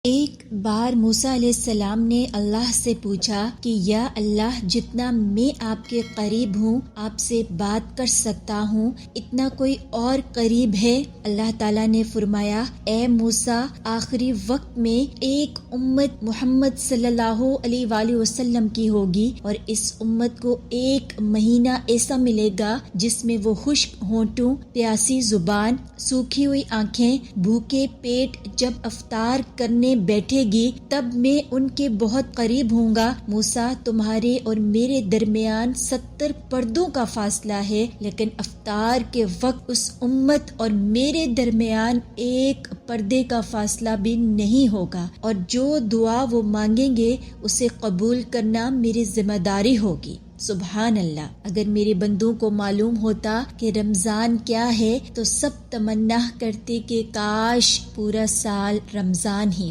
एक बार मूसा अलैहिस्सलाम ने अल्लाह से पूछा कि या अल्लाह, जितना मैं आपके करीब हूँ, आपसे बात कर सकता हूँ, इतना कोई और करीब है? अल्लाह ताला ने फरमाया, ए मूसा, आखिरी वक्त में एक उम्मत मोहम्मद सल्लल्लाहु अलैहि वसल्लम की होगी और इस उम्मत को एक महीना ऐसा मिलेगा जिसमें वो खुश्क होंठों, प्यासी जुबान, सूखी हुई आंखें, भूखे पेट जब अफ्तार करने बैठेगी तब मैं उनके बहुत करीब होऊंगा। मूसा, तुम्हारे और मेरे दरमियान 70 पर्दों का फासला है, लेकिन अफ्तार के वक्त उस उम्मत और मेरे दरमियान एक पर्दे का फासला भी नहीं होगा और जो दुआ वो मांगेंगे उसे कबूल करना मेरी जिम्मेदारी होगी। सुभान अल्लाह। अगर मेरे बंदों को मालूम होता कि रमजान क्या है तो सब तमन्ना करते कि काश पूरा साल रमजान ही